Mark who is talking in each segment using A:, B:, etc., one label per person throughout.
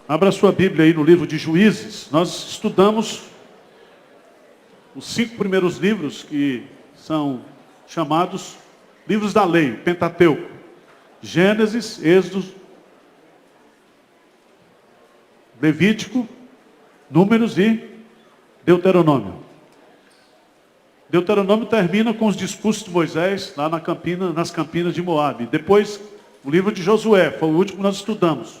A: Abra sua Bíblia aí no livro de Juízes. Nós estudamos os 5 primeiros livros que são chamados livros da lei, Pentateuco. Gênesis, Êxodo, Levítico, Números e Deuteronômio. Deuteronômio termina com os discursos de Moisés lá nas campinas de Moabe. Depois, o livro de Josué, foi o último que nós estudamos.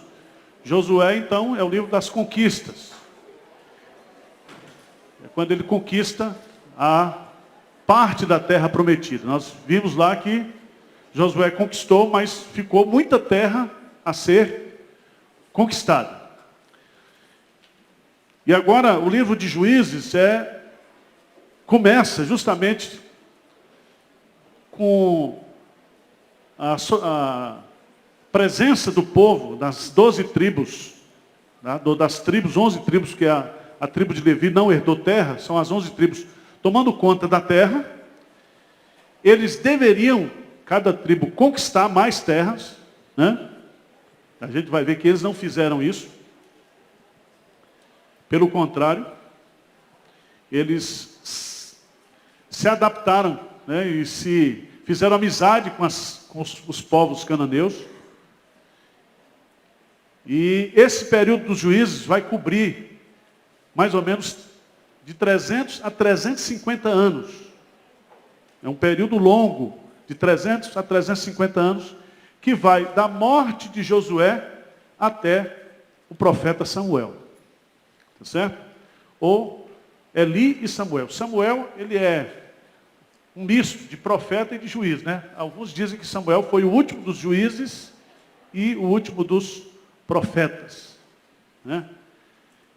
A: Josué, então, é o livro das conquistas. É quando ele conquista a parte da terra prometida. Nós vimos lá que Josué conquistou, mas ficou muita terra a ser conquistada. E agora, o livro de Juízes começa justamente com a presença do povo, das 12 tribos, das tribos, 11 tribos, que a tribo de Levi não herdou terra, são as 11 tribos tomando conta da terra. Eles deveriam, cada tribo, conquistar mais terras, né? A gente vai ver que eles não fizeram isso. Pelo contrário, eles se adaptaram, né, e se fizeram amizade com os povos cananeus. E esse período dos juízes vai cobrir mais ou menos de 300 a 350 anos. É um período longo, de 300 a 350 anos, que vai da morte de Josué até o profeta Samuel. Tá certo? Ou Eli e Samuel. Samuel, ele é um misto de profeta e de juiz, né? Alguns dizem que Samuel foi o último dos juízes e o último dos profetas, né?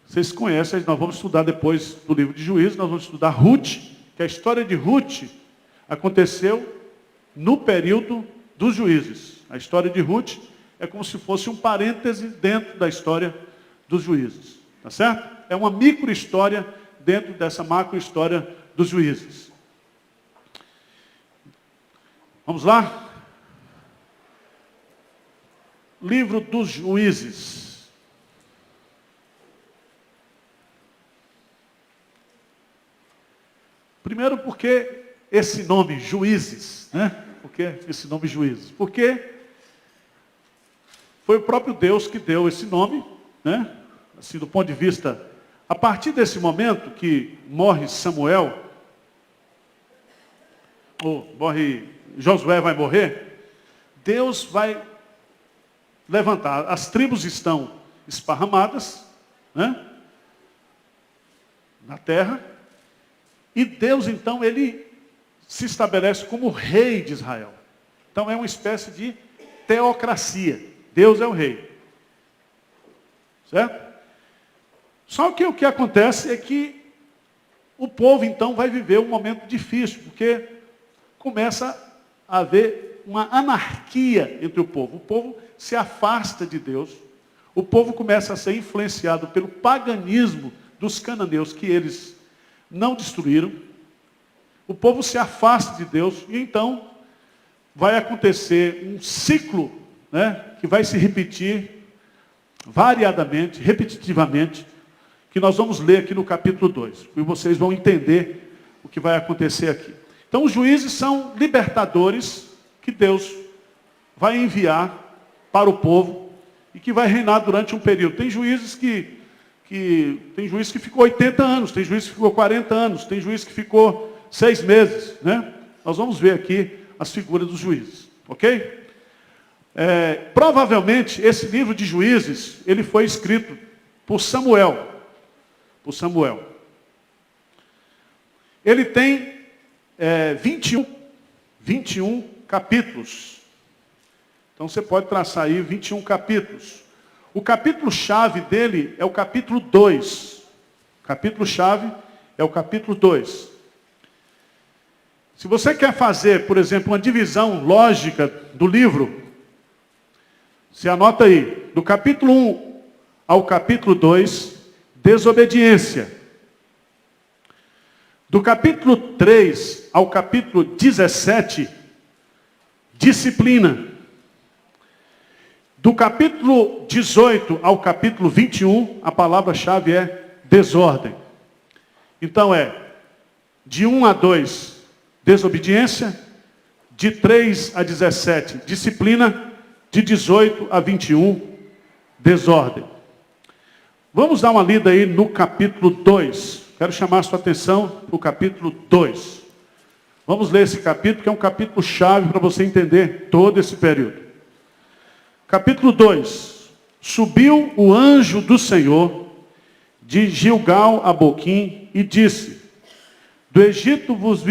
A: Vocês conhecem, nós vamos estudar depois do livro de Juízes, nós vamos estudar Ruth, que a história de Ruth aconteceu no período dos juízes. A história de Ruth é como se fosse um parêntese dentro da história dos juízes, tá certo? É uma micro-história dentro dessa macro-história dos juízes. Vamos lá? Livro dos Juízes. Primeiro, porque esse nome, Juízes, né? Por que esse nome Juízes? Porque foi o próprio Deus que deu esse nome, né? Assim, do ponto de vista, a partir desse momento que morre Samuel, Josué vai morrer, Deus vai levantar. As tribos estão esparramadas, né, na terra, e Deus, então, ele se estabelece como rei de Israel. Então, é uma espécie de teocracia. Deus é o rei. Certo? Só que o que acontece é que o povo, então, vai viver um momento difícil, porque começa a haver uma anarquia entre o povo. O povo se afasta de Deus. O povo começa a ser influenciado pelo paganismo dos cananeus, que eles não destruíram. O povo se afasta de Deus, e então vai acontecer um ciclo, né, que vai se repetir variadamente, repetitivamente, que nós vamos ler aqui no capítulo 2. E vocês vão entender o que vai acontecer aqui. Então, os juízes são libertadores que Deus vai enviar para o povo e que vai reinar durante um período. Tem juízes tem juiz que ficou 80 anos, tem juiz que ficou 40 anos, tem juiz que ficou 6 meses, né? Nós vamos ver aqui as figuras dos juízes, ok? Provavelmente, esse livro de Juízes, ele foi escrito por Samuel. Ele tem 21 capítulos. Então você pode traçar aí 21 capítulos. O capítulo-chave dele é o capítulo 2. O capítulo-chave é o capítulo 2. Se você quer fazer, por exemplo, uma divisão lógica do livro, você anota aí, do capítulo 1 ao capítulo 2, desobediência. Do capítulo 3 ao capítulo 17, disciplina. Do capítulo 18 ao capítulo 21, a palavra-chave é desordem. Então de 1 a 2, desobediência. De 3 a 17, disciplina. De 18 a 21, desordem. Vamos dar uma lida aí no capítulo 2. Quero chamar a sua atenção para o capítulo 2. Vamos ler esse capítulo, que é um capítulo chave para você entender todo esse período. Capítulo 2. Subiu o anjo do Senhor de Gilgal a Boquim e disse: do Egito vos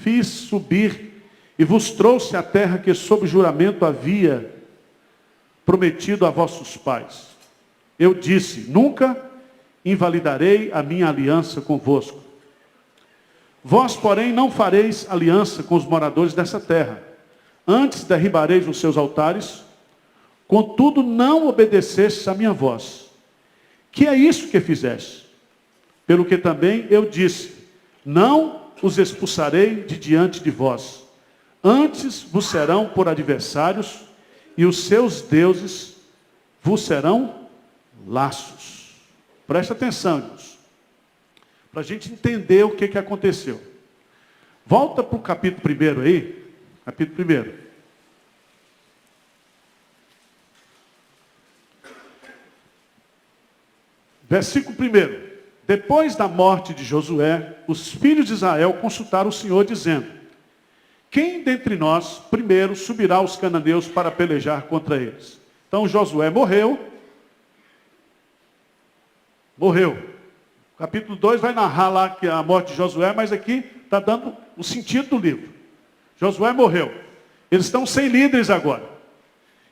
A: fiz subir e vos trouxe a terra que sob juramento havia prometido a vossos pais. Eu disse: nunca invalidarei a minha aliança convosco. Vós, porém, não fareis aliança com os moradores dessa terra. Antes derribareis os seus altares, contudo não obedecestes à minha voz. Que é isso que fizeste? Pelo que também eu disse: não os expulsarei de diante de vós. Antes vos serão por adversários, e os seus deuses vos serão laços. Presta atenção, irmãos, para a gente entender o que aconteceu. Volta para o capítulo 1 aí, capítulo 1. Versículo 1. Depois da morte de Josué, os filhos de Israel consultaram o Senhor, dizendo: quem dentre nós primeiro subirá aos cananeus para pelejar contra eles? Então Josué morreu. Capítulo 2 vai narrar lá que a morte de Josué, mas aqui está dando o sentido do livro. Josué morreu. Eles estão sem líderes agora.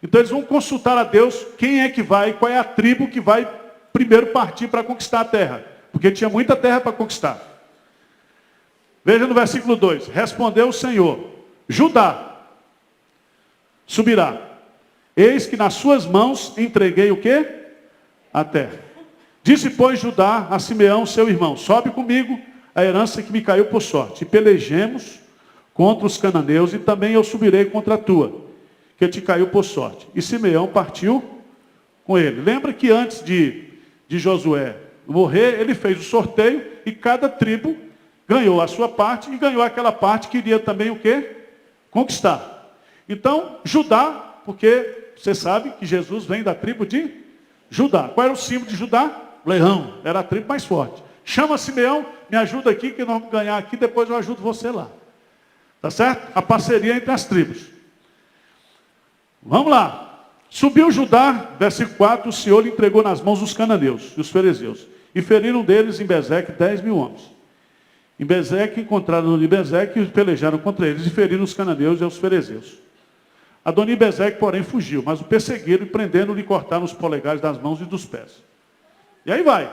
A: Então eles vão consultar a Deus quem é que vai, qual é a tribo que vai primeiro partir para conquistar a terra. Porque tinha muita terra para conquistar. Veja no versículo 2. Respondeu o Senhor: Judá subirá. Eis que nas suas mãos entreguei o quê? A terra. Disse, pois, Judá a Simeão, seu irmão: sobe comigo a herança que me caiu por sorte. E pelejemos contra os cananeus, e também eu subirei contra a tua, que te caiu por sorte. E Simeão partiu com ele. Lembra que antes de Josué morrer, ele fez o sorteio, e cada tribo ganhou a sua parte, e ganhou aquela parte que iria também o quê? Conquistar. Então, Judá, porque você sabe que Jesus vem da tribo de Judá. Qual era o símbolo de Judá? Leão. Era a tribo mais forte. Chama Simeão, me ajuda aqui, que nós vamos ganhar aqui, depois eu ajudo você lá. Tá certo? A parceria entre as tribos. Vamos lá. Subiu Judá, versículo 4, o Senhor lhe entregou nas mãos os cananeus e os fariseus. E feriram deles em Bezeque 10.000 homens. Em Bezeque, encontraram no Bezeque e pelejaram contra eles, e feriram os cananeus e os fariseus. Adoni-Bezeque, porém, fugiu, mas o perseguiram, e prendendo-lhe, cortaram os polegares das mãos e dos pés. E aí vai.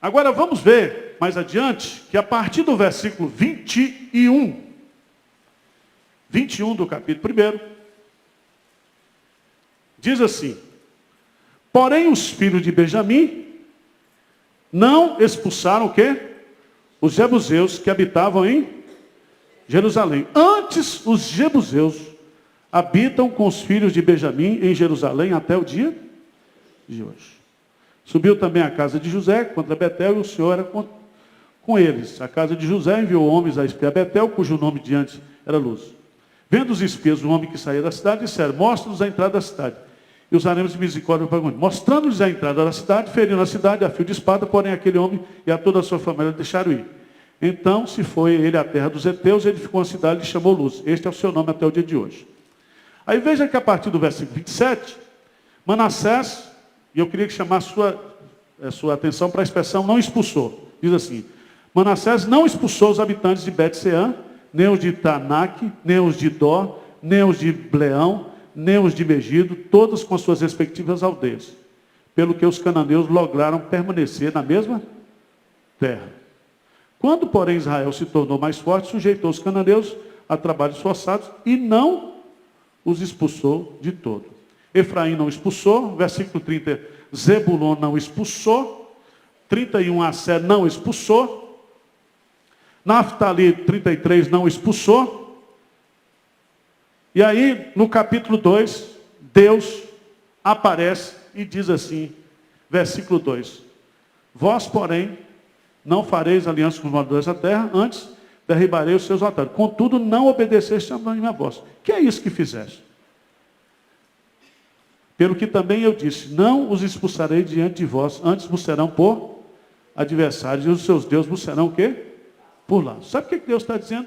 A: Agora vamos ver mais adiante, que a partir do versículo 21 do capítulo 1, diz assim: porém os filhos de Benjamim não expulsaram o quê? Os jebuseus que habitavam em Jerusalém. Antes, os jebuseus habitam com os filhos de Benjamim em Jerusalém até o dia de hoje. Subiu também a casa de José contra Betel, e o Senhor era com eles. A casa de José enviou homens a espiar Betel, cujo nome diante era Luz. Vendo os espias o homem que saía da cidade, disseram: mostra-nos a entrada da cidade. E os haremos de misericórdia perguntam: mostrando-lhes a entrada da cidade, feriram a cidade a fio de espada, porém aquele homem e a toda a sua família deixaram ir. Então se foi ele à terra dos heteus, ele ficou na cidade e lhe chamou Luz. Este é o seu nome até o dia de hoje. Aí veja que a partir do versículo 27, Manassés, e eu queria chamar a sua atenção para a expressão não expulsou. Diz assim: Manassés não expulsou os habitantes de Bet-Seã, nem os de Taanaque, nem os de Dó, nem os de Bleão, nem os de Megido, todos com suas respectivas aldeias. Pelo que os cananeus lograram permanecer na mesma terra. Quando, porém, Israel se tornou mais forte, sujeitou os cananeus a trabalhos forçados e não os expulsou de todo. Efraim não expulsou, versículo 30, Zebulon não expulsou, 31, Asser não expulsou, Naftali 33 não expulsou, E aí, no capítulo 2, Deus aparece e diz assim, versículo 2: Vós, porém, não fareis aliança com os moradores da terra, antes derribarei os seus altares. Contudo, não obedeceste a minha voz. Que é isso que fizeste? Pelo que também eu disse, não os expulsarei diante de vós, antes vos serão por adversários, e os seus deuses vos serão o quê? Por lá. Sabe o que Deus está dizendo?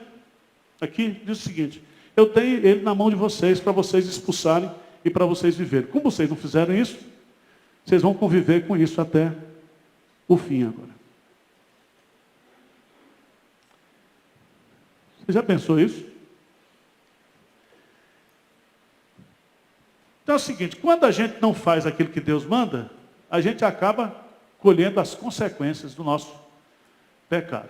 A: Aqui diz o seguinte: eu tenho ele na mão de vocês, para vocês expulsarem e para vocês viverem. Como vocês não fizeram isso, vocês vão conviver com isso até o fim agora. Você já pensou isso? Então é o seguinte, quando a gente não faz aquilo que Deus manda, a gente acaba colhendo as consequências do nosso pecado.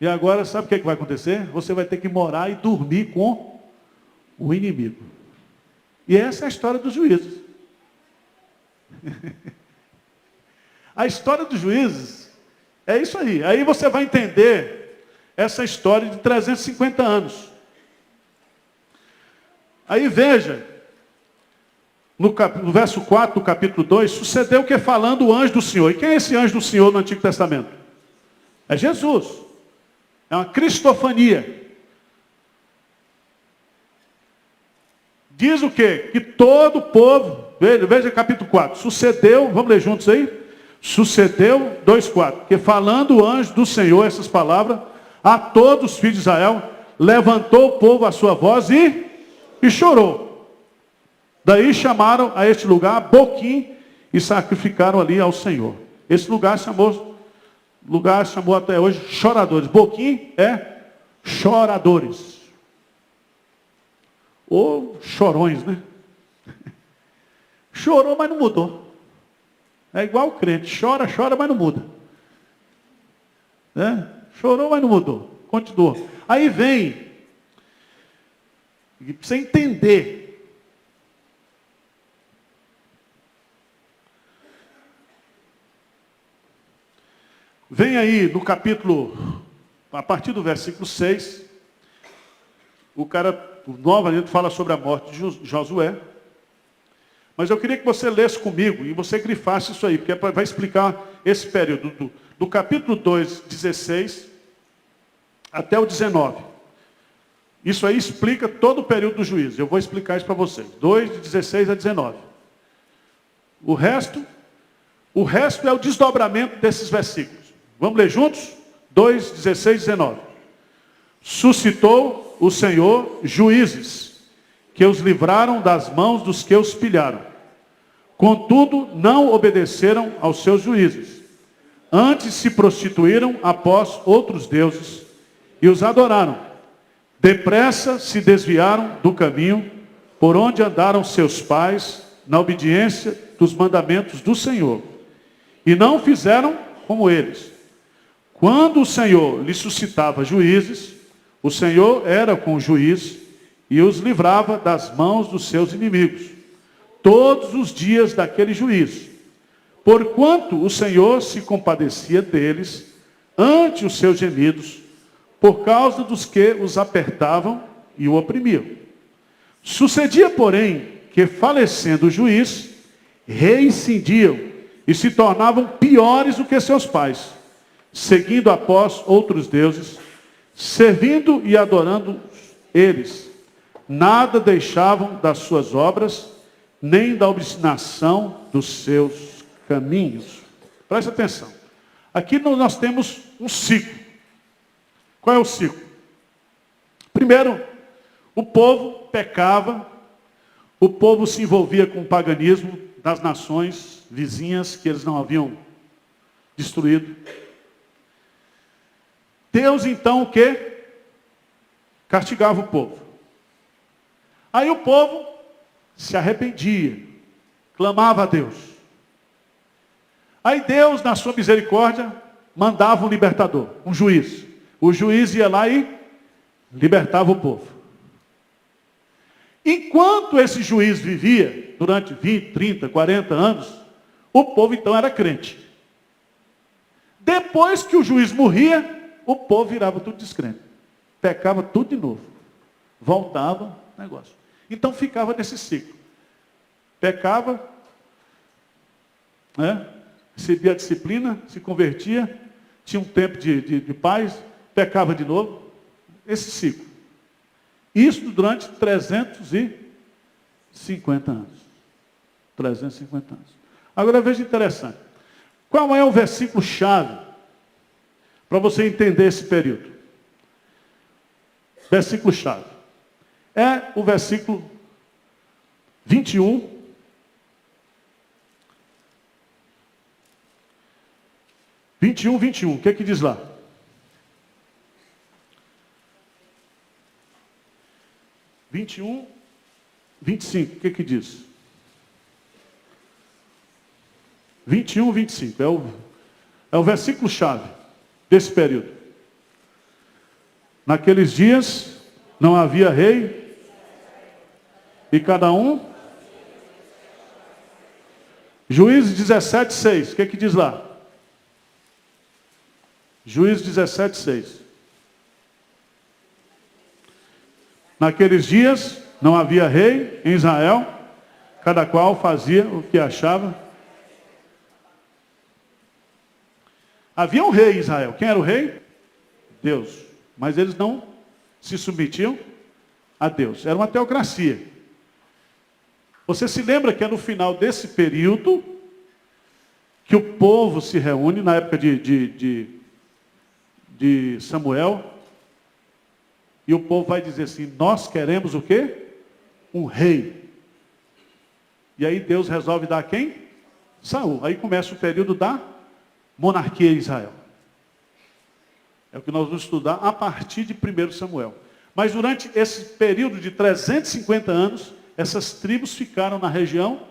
A: E agora, sabe o que vai acontecer? Você vai ter que morar e dormir com o inimigo. E essa é a história dos juízes. A história dos juízes é isso aí. Aí você vai entender essa história de 350 anos. Aí veja, no verso 4 do capítulo 2, sucedeu que falando o anjo do Senhor. E quem é esse anjo do Senhor no Antigo Testamento? É Jesus. É uma cristofania. Diz o quê? Que todo o povo, veja capítulo 4, sucedeu, vamos ler juntos aí? Sucedeu, 2:4, que falando o anjo do Senhor essas palavras, a todos os filhos de Israel, levantou o povo a sua voz e chorou. Daí chamaram a este lugar Boquim e sacrificaram ali ao Senhor. Esse lugar chamou até hoje choradores. Boquim é choradores. Ou chorões, né? Chorou, mas não mudou. É igual o crente. Chora, mas não muda. Chorou, mas não mudou. Continuou. Aí vem, e precisa entender. Vem aí no capítulo, a partir do versículo 6, o novamente fala sobre a morte de Josué. Mas eu queria que você lesse comigo e você grifasse isso aí, porque vai explicar esse período do capítulo 2, 16, até o 19. Isso aí explica todo o período do juízo. Eu vou explicar isso para vocês. 2, de 16 a 19. O resto é o desdobramento desses versículos. Vamos ler juntos? 2, 16 e 19. Suscitou o Senhor juízes, que os livraram das mãos dos que os pilharam. Contudo, não obedeceram aos seus juízes. Antes se prostituíram após outros deuses e os adoraram. Depressa se desviaram do caminho por onde andaram seus pais, na obediência dos mandamentos do Senhor. E não fizeram como eles. Quando o Senhor lhe suscitava juízes, o Senhor era com o juiz e os livrava das mãos dos seus inimigos, todos os dias daquele juízo. Porquanto o Senhor se compadecia deles ante os seus gemidos, por causa dos que os apertavam e o oprimiam. Sucedia, porém, que falecendo o juiz, reincidiam e se tornavam piores do que seus pais, seguindo após outros deuses, servindo e adorando eles. Nada deixavam das suas obras, nem da obstinação dos seus caminhos. Presta atenção. Aqui nós temos um ciclo. Qual é o ciclo? Primeiro, o povo pecava, o povo se envolvia com o paganismo das nações vizinhas que eles não haviam destruído. Deus, então, o quê? Castigava o povo. Aí o povo se arrependia, clamava a Deus. Aí Deus, na sua misericórdia, mandava um libertador, um juiz. O juiz ia lá e libertava o povo. Enquanto esse juiz vivia, durante 20, 30, 40 anos, o povo então era crente. Depois que o juiz morria, o povo virava tudo descrente. Pecava tudo de novo. voltava o negócio. Então ficava nesse ciclo. Pecava, né? Recebia a disciplina, se convertia, tinha um tempo de paz, pecava de novo. Esse ciclo. Isso durante 350 anos. 350 anos. Agora veja interessante. Qual é o versículo-chave para você entender esse período? Versículo-chave. É o versículo 21. 21. O que é que diz lá? 21, 25. O que é que diz? 21, 25. É o versículo-chave desse período. Naqueles dias não havia rei e cada um. Juízes 17, 6. O que é que diz lá? Juízes 17, 6. Naqueles dias não havia rei em Israel, cada qual fazia o que achava. Havia um rei em Israel. Quem era o rei? Deus. Mas eles não se submetiam a Deus. Era uma teocracia. Você se lembra que é no final desse período que o povo se reúne, na época de Samuel, e o povo vai dizer assim, nós queremos o quê? Um rei. E aí Deus resolve dar a quem? Saul. Aí começa o período da monarquia em Israel. É o que nós vamos estudar a partir de 1 Samuel. Mas durante esse período de 350 anos, essas tribos ficaram na região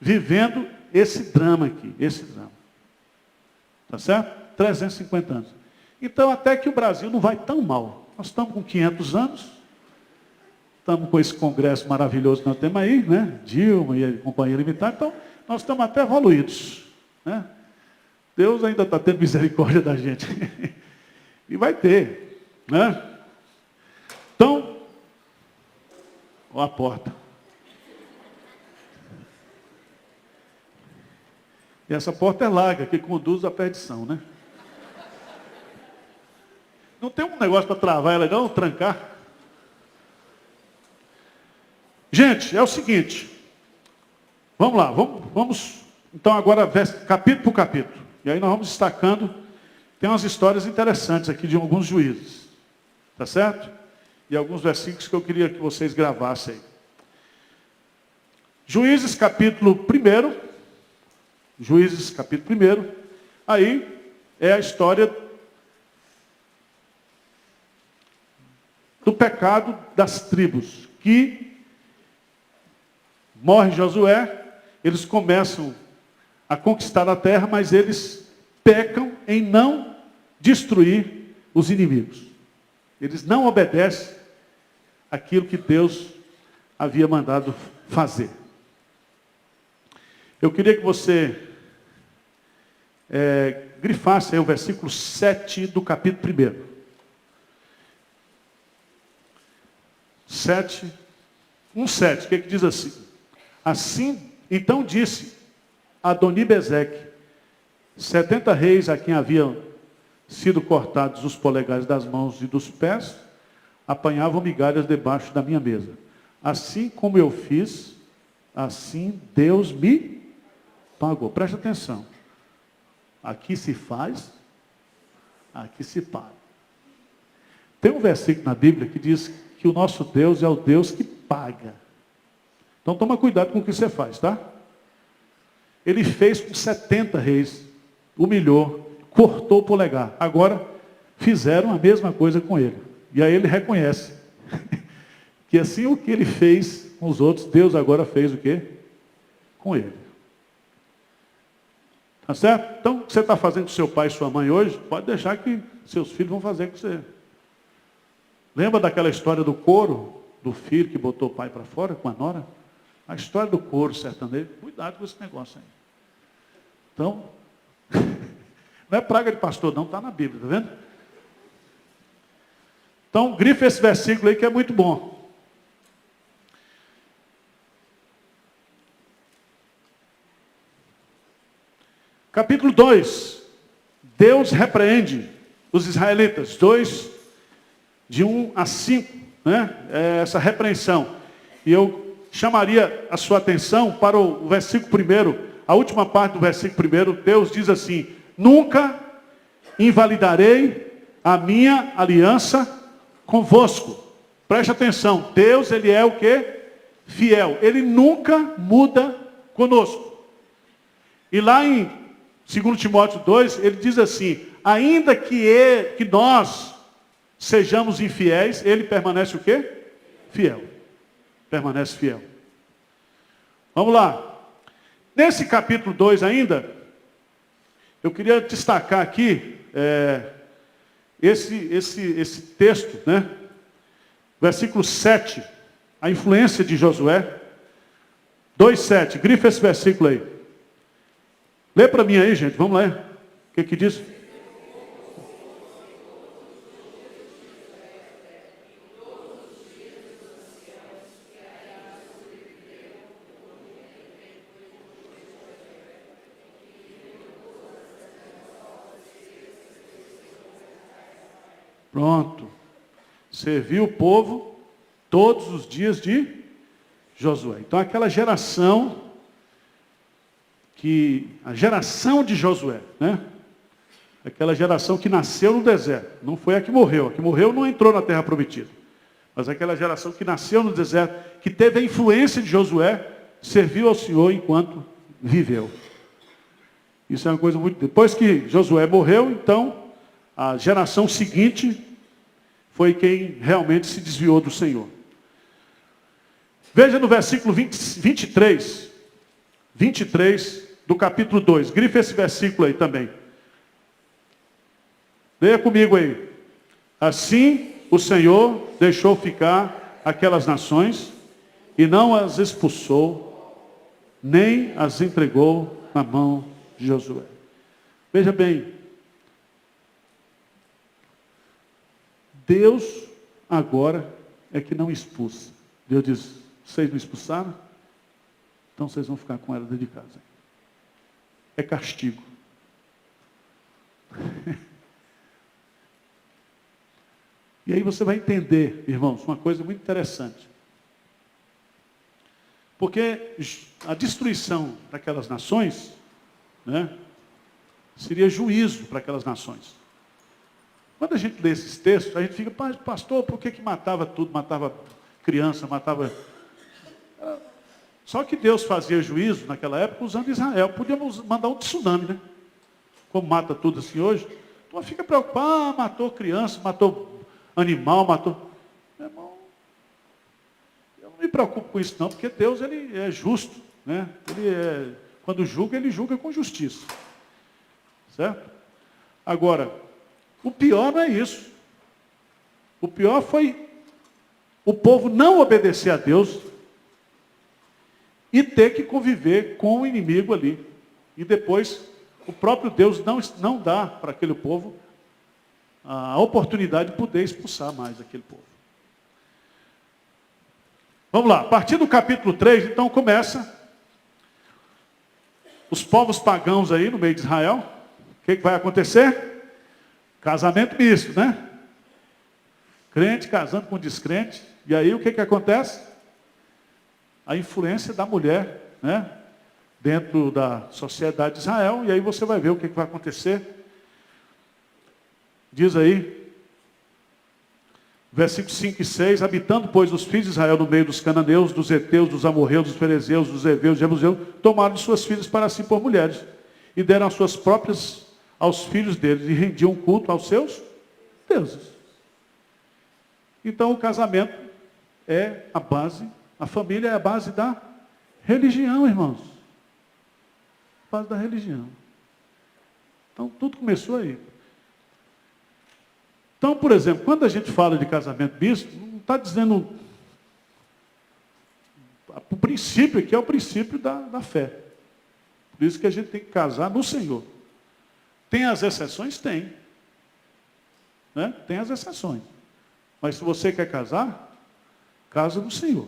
A: vivendo esse drama aqui, esse drama. Tá certo? 350 anos. Então, até que o Brasil não vai tão mal. Nós estamos com 500 anos, estamos com esse congresso maravilhoso que nós temos aí, né? Dilma e a Companhia Limitada, então nós estamos até evoluídos, né? Deus ainda está tendo misericórdia da gente. E vai ter, né? Então, ó a porta. E essa porta é larga, que conduz à perdição, né? Não tem um negócio para travar ela, não? Trancar? Gente, é o seguinte. Vamos lá, vamos então agora capítulo por capítulo. E aí nós vamos destacando. Tem umas histórias interessantes aqui de alguns juízes. Tá certo? E alguns versículos que eu queria que vocês gravassem aí. Juízes capítulo 1. Juízes capítulo 1. Aí é a história do pecado das tribos. Que morre Josué, eles começam a conquistar a terra, mas eles pecam em não destruir os inimigos. Eles não obedecem aquilo que Deus havia mandado fazer. Eu queria que você grifasse aí o versículo 7 do capítulo 1. 7, 1:7, o que diz assim? Assim, então disse Adoni-Bezeque, 70 reis a quem haviam sido cortados os polegares das mãos e dos pés, apanhavam migalhas debaixo da minha mesa. Assim como eu fiz, assim Deus me pagou. Preste atenção. Aqui se faz, aqui se paga. Tem um versículo na Bíblia que diz que o nosso Deus é o Deus que paga. Então toma cuidado com o que você faz, tá? Ele fez com 70 reis, humilhou, cortou o polegar. Agora fizeram a mesma coisa com ele. E aí ele reconhece que assim o que ele fez com os outros, Deus agora fez o quê? Com ele. Tá certo? Então, o que você está fazendo com seu pai e sua mãe hoje, pode deixar que seus filhos vão fazer com você. Lembra daquela história do couro, do filho que botou o pai para fora com a nora? A história do couro sertanejo. Cuidado com esse negócio aí. Então, não é praga de pastor não, está na Bíblia, tá vendo? Então, grife esse versículo aí que é muito bom. Capítulo 2. Deus repreende os israelitas. 2, de 1 a 5. Né? É essa repreensão. E eu chamaria a sua atenção para o versículo 1. A última parte do versículo 1. Deus diz assim: nunca invalidarei a minha aliança convosco. Preste atenção. Deus, ele é o quê? Fiel. Ele nunca muda conosco. E lá em 2 Timóteo 2, ele diz assim: ainda que nós sejamos infiéis, ele permanece o quê? Fiel. Permanece fiel. Vamos lá. Nesse capítulo 2 ainda, eu queria destacar aqui esse texto, né? Versículo 7, a influência de Josué. 2:7, grifa esse versículo aí. Lê para mim aí, gente, vamos lá. O que diz? Pronto. Serviu o povo todos os dias de Josué. Então aquela geração, a geração de Josué, né? Aquela geração que nasceu no deserto. Não foi a que morreu. A que morreu não entrou na terra prometida. Mas aquela geração que nasceu no deserto, que teve a influência de Josué, serviu ao Senhor enquanto viveu. Isso é uma coisa muito... Depois que Josué morreu, então, a geração seguinte foi quem realmente se desviou do Senhor. Veja no versículo 23 do capítulo 2. Grife esse versículo aí também. Leia comigo aí. Assim o Senhor deixou ficar aquelas nações e não as expulsou, nem as entregou na mão de Josué. Veja bem, Deus agora é que não expulsa. Deus diz: vocês não expulsaram? Então vocês vão ficar com ela dentro de casa. É castigo. E aí você vai entender, irmãos, uma coisa muito interessante. Porque a destruição daquelas nações, né, seria juízo para aquelas nações. Quando a gente lê esses textos, a gente fica: pastor, por que matava tudo? Matava criança, matava... Só que Deus fazia juízo naquela época usando Israel. Podíamos mandar um tsunami, né? Como mata tudo assim hoje. Então fica preocupado: matou criança, matou animal, matou... Meu irmão, eu não me preocupo com isso não, porque Deus, ele é justo, né? Quando julga, ele julga com justiça. Certo? Agora, o pior não é isso. O pior foi o povo não obedecer a Deus e ter que conviver com o inimigo ali. E depois, o próprio Deus não dá para aquele povo a oportunidade de poder expulsar mais aquele povo. Vamos lá, a partir do capítulo 3, então começa os povos pagãos aí no meio de Israel. O que vai acontecer? Casamento misto, né? Crente casando com descrente. E aí o que acontece? A influência da mulher, né, dentro da sociedade de Israel. E aí você vai ver o que vai acontecer. Diz aí, versículos 5 e 6, habitando, pois, os filhos de Israel no meio dos cananeus, dos heteus, dos amorreus, dos ferezeus, dos heveus, dos jebuseus, tomaram de suas filhas para si por mulheres, e deram as suas próprias aos filhos deles, e rendiam culto aos seus deuses. Então o casamento é a base, a família é a base da religião, irmãos. A base da religião. Então tudo começou aí. Então, por exemplo, quando a gente fala de casamento misto, não está dizendo... O princípio aqui é o princípio da fé. Por isso que a gente tem que casar no Senhor. Tem as exceções? Tem. Né? Tem as exceções. Mas se você quer casar, casa no Senhor.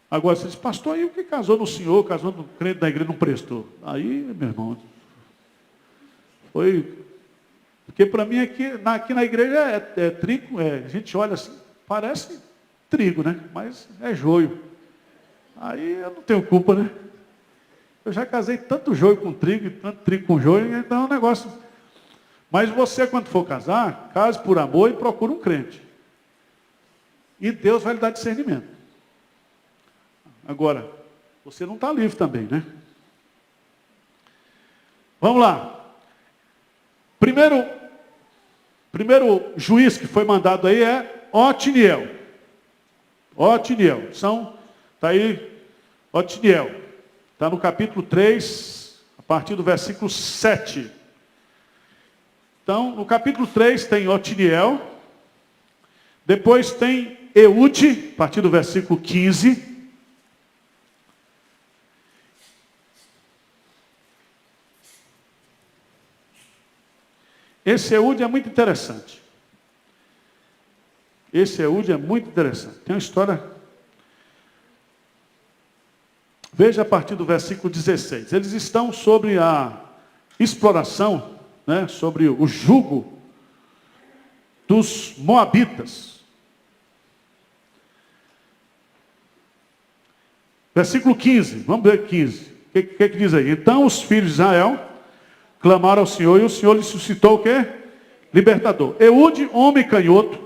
A: Agora você diz, pastor, aí o que casou no Senhor, casou no crente da igreja, não prestou. Aí, meu irmão, foi... Porque para mim aqui na igreja é trigo, a gente olha assim, parece trigo, né? Mas é joio. Aí eu não tenho culpa, né? Eu já casei tanto joio com trigo, e tanto trigo com joio, então é um negócio... Mas você, quando for casar, case por amor e procure um crente. E Deus vai lhe dar discernimento. Agora, você não está livre também, né? Vamos lá. Primeiro juiz que foi mandado aí é Otiniel. Otiniel. Está aí, Otiniel. Está no capítulo 3, a partir do versículo 7. Então, no capítulo 3 tem Otiniel. Depois tem Eude, a partir do versículo 15. Esse Eude é muito interessante. Esse Eude é muito interessante. Tem uma história. Veja a partir do versículo 16. Eles estão sobre a exploração, né, sobre o jugo dos moabitas. Versículo 15. Vamos ver 15. O que diz aí? Então os filhos de Israel clamaram ao Senhor, e o Senhor lhe suscitou o quê? Libertador. Eude, homem canhoto,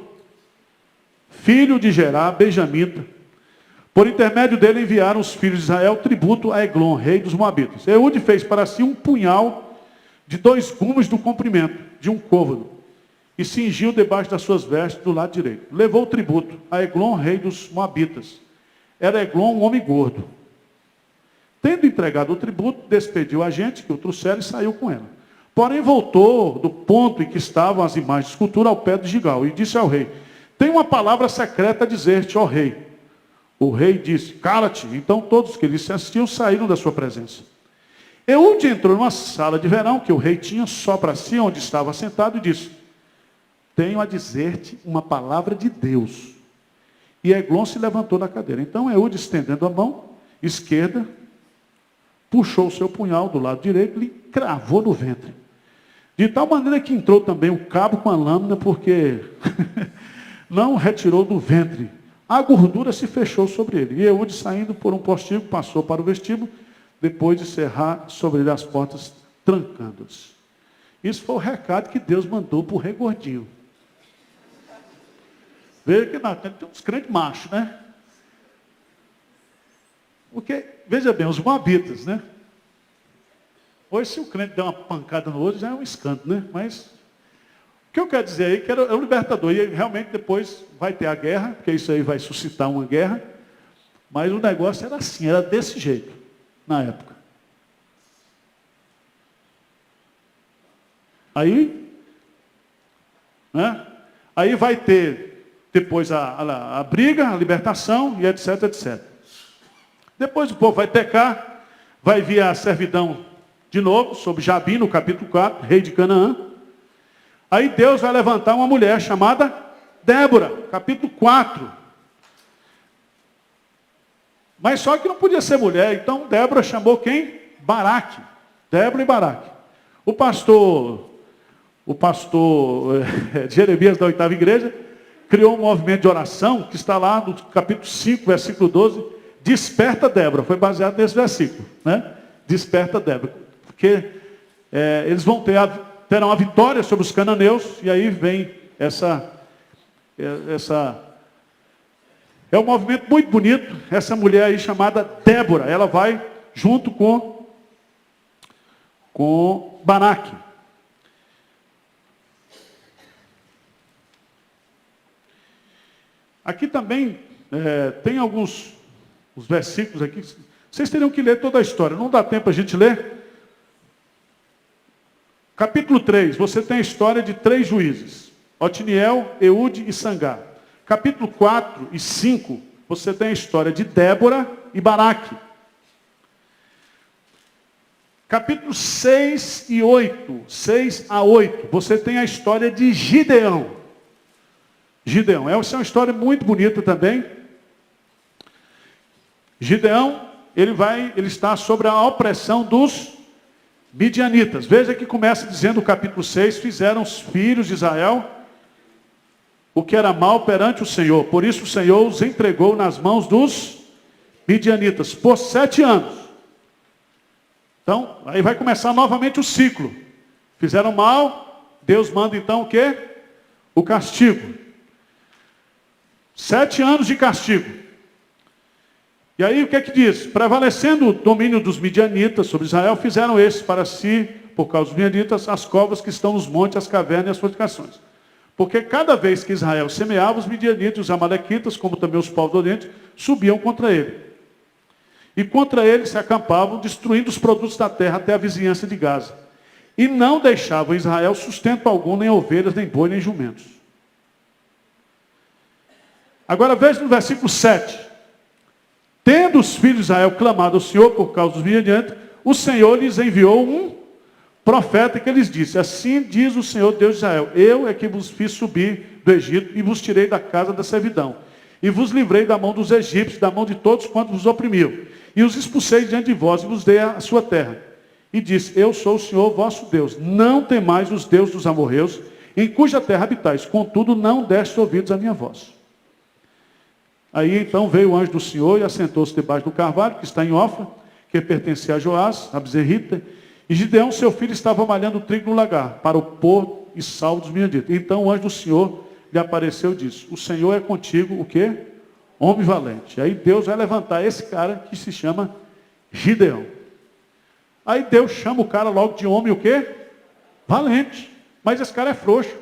A: filho de Gerá, benjamita. Por intermédio dele enviaram os filhos de Israel tributo a Eglon, rei dos moabitas. Eude fez para si um punhal de 2 gumes do comprimento, de um côvado, e cingiu debaixo das suas vestes do lado direito. Levou o tributo a Eglon, rei dos moabitas. Era Eglon um homem gordo. Tendo entregado o tributo, despediu a gente que o trouxeram e saiu com ela. Porém, voltou do ponto em que estavam as imagens de escultura ao pé de Gigal e disse ao rei: tem uma palavra secreta a dizer-te, ó rei. O rei disse: cala-te. Então todos que lhe se assistiam saíram da sua presença. Eude entrou numa sala de verão que o rei tinha só para si, onde estava sentado, e disse: tenho a dizer-te uma palavra de Deus. E Eglon se levantou da cadeira. Então Eude, estendendo a mão esquerda, puxou o seu punhal do lado direito e lhe cravou no ventre. De tal maneira que entrou também o cabo com a lâmina, porque não retirou do ventre. A gordura se fechou sobre ele. E Eude, saindo por um postígo, passou para o vestíbulo, depois de cerrar sobre ele as portas, trancando-as. Isso foi o recado que Deus mandou para o rei gordinho. Veja que tem uns crentes machos, né? Porque, veja bem, os moabitas, né? Hoje, se o crente der uma pancada no outro, já é um escândalo, né? Mas, o que eu quero dizer aí, que era o libertador. E realmente depois vai ter a guerra, porque isso aí vai suscitar uma guerra. Mas o negócio era assim, era desse jeito, na época. Aí, né? Aí vai ter depois a briga, a libertação e etc, etc. Depois o povo vai pecar, vai vir a servidão de novo, sobre Jabim, no capítulo 4, rei de Canaã. Aí Deus vai levantar uma mulher chamada Débora, capítulo 4. Mas só que não podia ser mulher, então Débora chamou quem? Baraque. Débora e Baraque. O pastor Jeremias da 8ª igreja criou um movimento de oração que está lá no capítulo 5, versículo 12. Desperta Débora, foi baseado nesse versículo, né? Desperta Débora, porque eles terão a vitória sobre os cananeus, e aí vem essa é um movimento muito bonito. Essa mulher aí chamada Débora, ela vai junto com Baraque. Aqui também tem alguns os versículos aqui. Vocês teriam que ler toda a história. Não dá tempo a gente ler. Capítulo 3, você tem a história de 3 juízes. Otiniel, Eude e Sangá. Capítulo 4 e 5, você tem a história de Débora e Baraque. capítulo 6 e 8, 6 a 8, você tem a história de Gideão. Gideão, essa é uma história muito bonita também. Gideão, ele está sobre a opressão dos midianitas. Veja que começa dizendo o capítulo 6, fizeram os filhos de Israel o que era mal perante o Senhor. Por isso o Senhor os entregou nas mãos dos midianitas por 7 anos. Então, aí vai começar novamente o ciclo. Fizeram mal, Deus manda então o quê? O castigo. 7 anos de castigo. E aí o que é que diz? Prevalecendo o domínio dos midianitas sobre Israel, fizeram esses para si, por causa dos midianitas, as covas que estão nos montes, as cavernas e as fortificações. Porque cada vez que Israel semeava, os midianitas e os amalequitas, como também os povos do Oriente, subiam contra ele. E contra ele se acampavam, destruindo os produtos da terra até a vizinhança de Gaza. E não deixavam Israel sustento algum, nem ovelhas, nem boi, nem jumentos. Agora veja no versículo 7. Tendo os filhos de Israel clamado ao Senhor por causa dos midianitas, o Senhor lhes enviou um profeta que lhes disse: assim diz o Senhor Deus de Israel, eu é que vos fiz subir do Egito e vos tirei da casa da servidão. E vos livrei da mão dos egípcios, da mão de todos quantos vos oprimiam. E os expulsei diante de vós e vos dei a sua terra. E disse: eu sou o Senhor vosso Deus. Não temais os deuses dos amorreus, em cuja terra habitais. Contudo, não deste ouvidos à minha voz. Aí então veio o anjo do Senhor e assentou-se debaixo do carvalho, que está em Ofra, que pertencia a Joás, a bezerrita. E Gideão, seu filho, estava malhando trigo no lagar, para o pôr e sal dos midianitas. Então o anjo do Senhor lhe apareceu e disse: o Senhor é contigo, o quê? Homem valente. Aí Deus vai levantar esse cara que se chama Gideão. Aí Deus chama o cara logo de homem o quê? Valente. Mas esse cara é frouxo.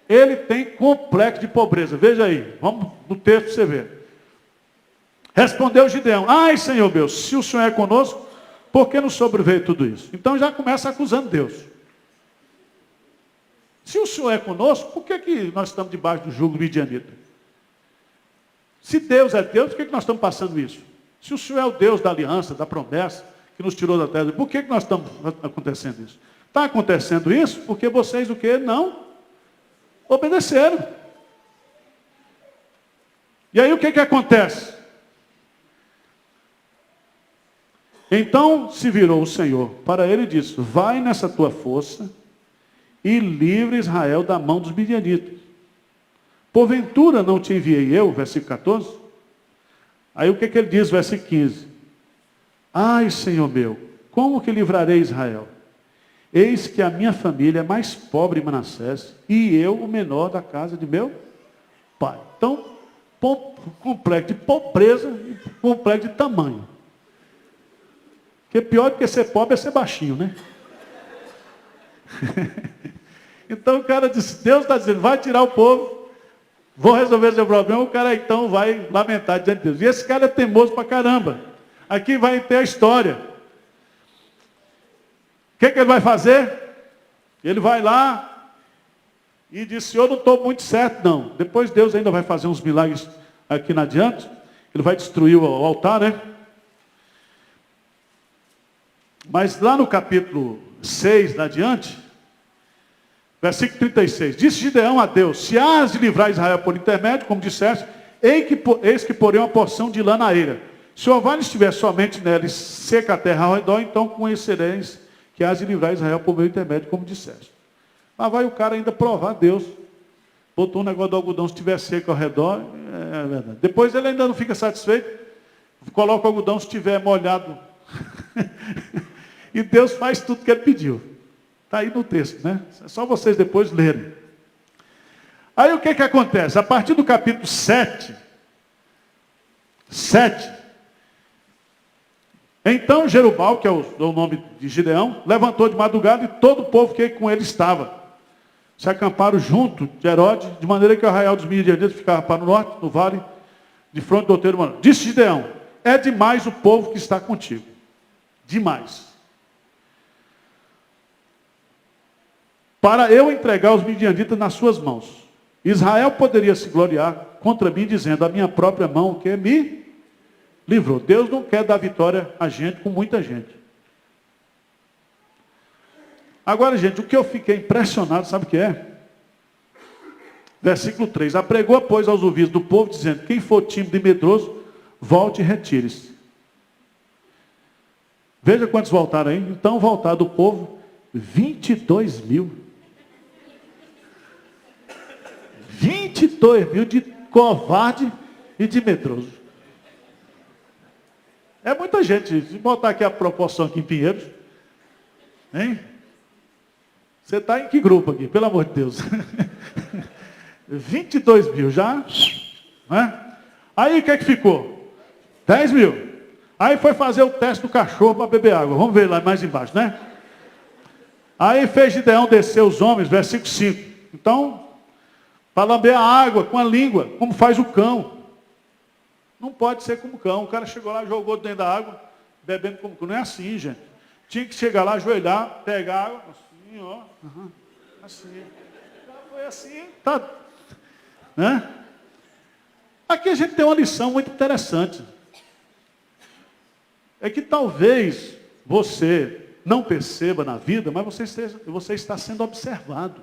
A: Ele tem complexo de pobreza. Veja aí, vamos no texto para você ver. Respondeu Gideão: ai, Senhor Deus, se o Senhor é conosco, por que nos sobreveio tudo isso? Então já começa acusando Deus. Se o Senhor é conosco, por que nós estamos debaixo do jugo midianita? Se Deus é Deus, por que nós estamos passando isso? Se o Senhor é o Deus da aliança, da promessa, que nos tirou da terra, por que nós estamos acontecendo isso? Está acontecendo isso porque vocês o quê? Não obedeceram. E aí o que acontece? Então se virou o Senhor para ele e disse: vai nessa tua força e livre Israel da mão dos midianitas. Porventura não te enviei eu, versículo 14? Aí o que ele diz, versículo 15? Ai, Senhor meu, como que livrarei Israel? Eis que a minha família é mais pobre em Manassés, e eu o menor da casa de meu pai. Então, complexo de pobreza e complexo de tamanho. Porque pior do que ser pobre é ser baixinho, né? Então o cara disse: Deus está dizendo, vai tirar o povo, vou resolver seu problema. O cara então vai lamentar diante de Deus. E esse cara é teimoso pra caramba. Aqui vai ter a história. O que ele vai fazer? Ele vai lá e diz: Senhor, não estou muito certo não. Depois Deus ainda vai fazer uns milagres aqui na adiante. Ele vai destruir o altar, né? Mas lá no capítulo 6, adiante, versículo 36, disse Gideão a Deus: se has de livrar Israel por intermédio, como disseste, eis que porém uma porção de lã na eira. Se o orvalho estiver somente nela e seca a terra ao redor, então conhecereis que has de livrar Israel por meu intermédio, como disseste. Mas vai o cara ainda provar Deus. Botou um negócio do algodão, se estiver seco ao redor, é verdade. Depois ele ainda não fica satisfeito, coloca o algodão se estiver molhado. E Deus faz tudo que ele pediu. Está aí no texto, né? É só vocês depois lerem. Aí o que acontece? A partir do capítulo 7, então Jerubal, que é o nome de Gideão, levantou de madrugada e todo o povo que com ele estava se acamparam junto de Herodes, de maneira que o arraial dos midianitas ficava para o norte, no vale, de fronte do outeiro humano. Disse Gideão: é demais o povo que está contigo. Demais. Para eu entregar os midianitas nas suas mãos. Israel poderia se gloriar contra mim, dizendo: a minha própria mão que me livrou. Deus não quer dar vitória a gente com muita gente. Agora, gente, o que eu fiquei impressionado, sabe o que é? Versículo 3. Apregou, pois, aos ouvidos do povo, dizendo: quem for tímido e medroso, volte e retire-se. Veja quantos voltaram aí. Então, voltaram do povo, 22 mil. 22 mil de covarde e de medroso. É muita gente. Se botar aqui a proporção aqui em Pinheiros, hein? Você está em que grupo aqui? Pelo amor de Deus. 22 mil já. Né? Aí o que é que ficou? 10 mil. Aí foi fazer o teste do cachorro para beber água. Vamos ver lá mais embaixo, né? Aí fez Gideão descer os homens, versículo 5. Então, para lamber a água com a língua, como faz o cão. Não pode ser como cão. O cara chegou lá, jogou dentro da água, bebendo como cão. Não é assim, gente. Tinha que chegar lá, ajoelhar, pegar água, assim, ó. Assim. Foi assim, tá. Né? Aqui a gente tem uma lição muito interessante. É que talvez você não perceba na vida, mas você está sendo observado.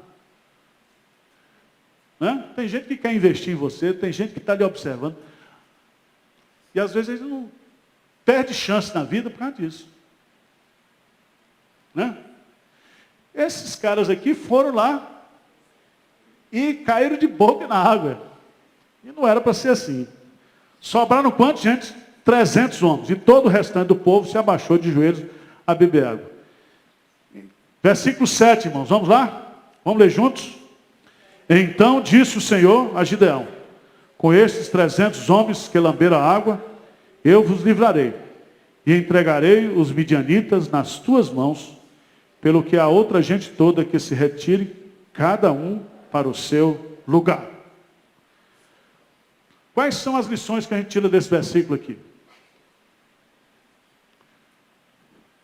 A: Né? Tem gente que quer investir em você, tem gente que está lhe observando. E às vezes ele não perde chance na vida por causa disso. Né? Esses caras aqui foram lá e caíram de boca na água. E não era para ser assim. Sobraram quantos, gente? 300 homens. E todo o restante do povo se abaixou de joelhos a beber água. Versículo 7, irmãos. Vamos lá? Vamos ler juntos? Então disse o Senhor a Gideão: com estes 300 homens que lamberam a água, eu vos livrarei, e entregarei os midianitas nas tuas mãos, pelo que a outra gente toda que se retire, cada um para o seu lugar. Quais são as lições que a gente tira desse versículo aqui?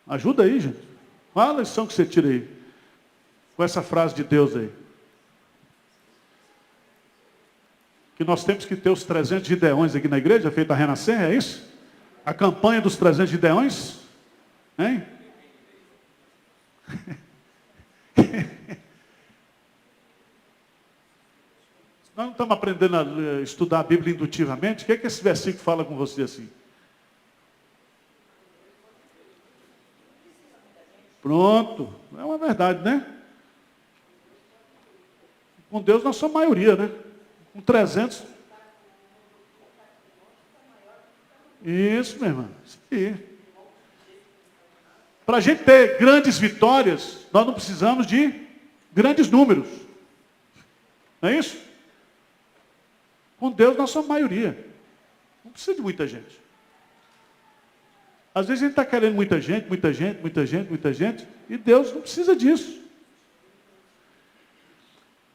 A: Ajuda aí, gente. Qual a lição que você tira aí? Com essa frase de Deus aí. Que nós temos que ter os 300 gideões aqui na igreja, feita a renascer, é isso? A campanha dos 300 gideões? Hein? Nós não estamos aprendendo a estudar a Bíblia indutivamente. O que é que esse versículo fala com você assim? Pronto. É uma verdade, né? Com Deus nós somos maioria, né? Com 300. Isso, minha irmã. Isso aí. Para a gente ter grandes vitórias, nós não precisamos de grandes números. Não é isso? Com Deus nós somos maioria. Não precisa de muita gente. Às vezes a gente está querendo muita gente, e Deus não precisa disso.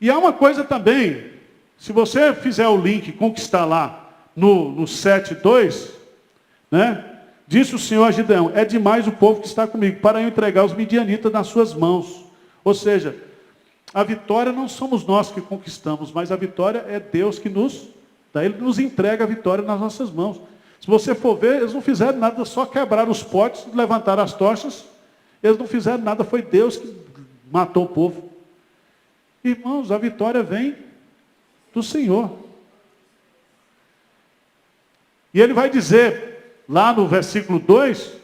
A: E há uma coisa também, se você fizer o link com o que está lá no 7:2, né? Disse o Senhor a Gideão: é demais o povo que está comigo, para eu entregar os midianitas nas suas mãos. Ou seja, a vitória não somos nós que conquistamos, mas a vitória é Deus que nos dá. Ele nos entrega a vitória nas nossas mãos. Se você for ver, eles não fizeram nada, só quebraram os potes, levantaram as tochas. Eles não fizeram nada, foi Deus que matou o povo. Irmãos, a vitória vem do Senhor. E ele vai dizer, lá no versículo 2,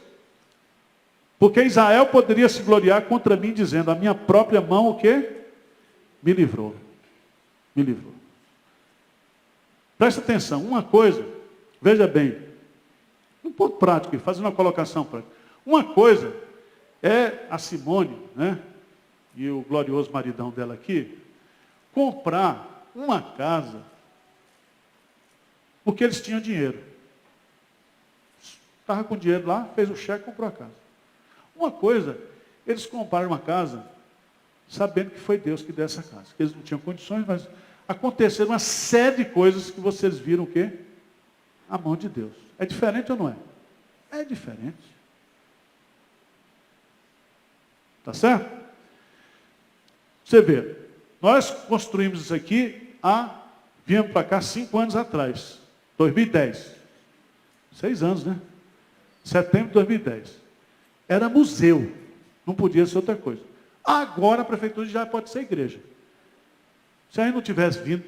A: porque Israel poderia se gloriar contra mim, dizendo: a minha própria mão o quê? Me livrou. Me livrou. Presta atenção, uma coisa, veja bem, um ponto prático, fazendo uma colocação prática. Uma coisa é a Simone, né, e o glorioso maridão dela aqui, comprar uma casa porque eles tinham dinheiro. Estava com dinheiro lá, fez o cheque e comprou a casa. Uma coisa, eles compraram uma casa sabendo que foi Deus que deu essa casa. Que eles não tinham condições, mas aconteceram uma série de coisas que vocês viram o quê? A mão de Deus. É diferente ou não é? É diferente. Tá certo? Você vê, nós construímos isso aqui viemos para cá 5 anos atrás. 2010. 6 anos, né? Setembro de 2010. Era museu. Não podia ser outra coisa. Agora a prefeitura já pode ser igreja. Se aí não tivesse vindo,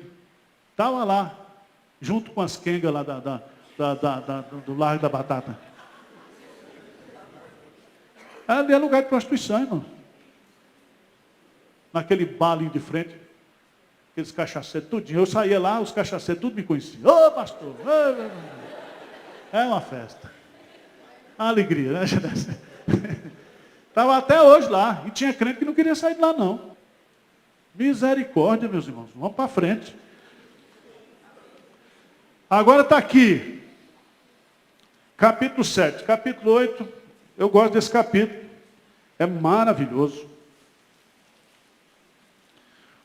A: estava lá, junto com as quengas lá do Largo da Batata. Ali é lugar de prostituição, irmão. Naquele balinho de frente, aqueles cachaceiros, tudinho. Eu saía lá, os cachaceiros tudo me conheciam. Ô, pastor! É uma festa. Uma alegria, né? Estava até hoje lá. E tinha crente que não queria sair de lá, não. Misericórdia, meus irmãos. Vamos para frente. Agora está aqui. Capítulo 7. Capítulo 8. Eu gosto desse capítulo. É maravilhoso.